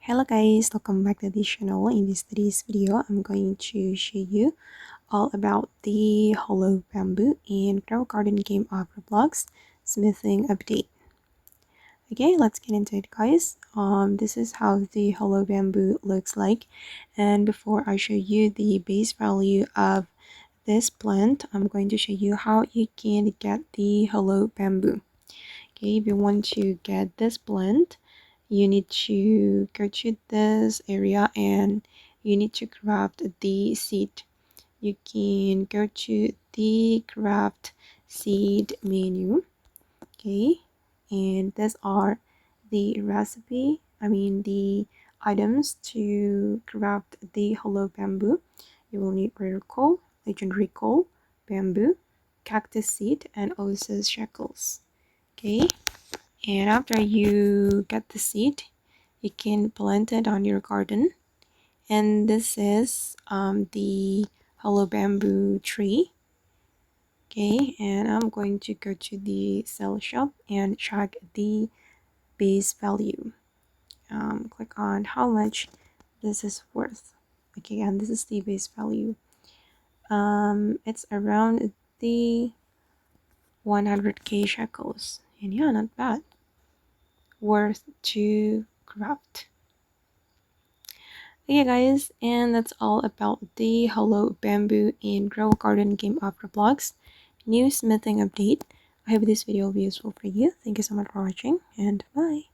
Hello guys, welcome back to this channel. In today's video, I'm going to show you all about the Holo Bamboo and Grow Garden game of Roblox smithing update. Okay, let's get into it guys. This is how the Holo Bamboo looks like, and before I show you the base value of this plant, I'm going to show you how you can get the Holo Bamboo. Okay, if you want to get this plant, you need to go to this area and you need to craft the seed. You can go to the craft seed menu. Okay, and these are the the items to craft the Holo Bamboo. You will need rare coal, legendary coal, bamboo, cactus seed, and also shackles. Okay, and after you get the seed, you can plant it on your garden. And this is the Holo Bamboo tree. Okay, and I'm going to go to the sell shop and check the base value. Click on how much this is worth. Okay, and this is the base value. It's around the 100k shekels, and yeah, not bad. Worth to craft. Okay guys, and that's all about the Holo Bamboo and Grow Garden game of Roblox new smithing update. I hope this video will be useful for you. Thank you so much for watching, and bye.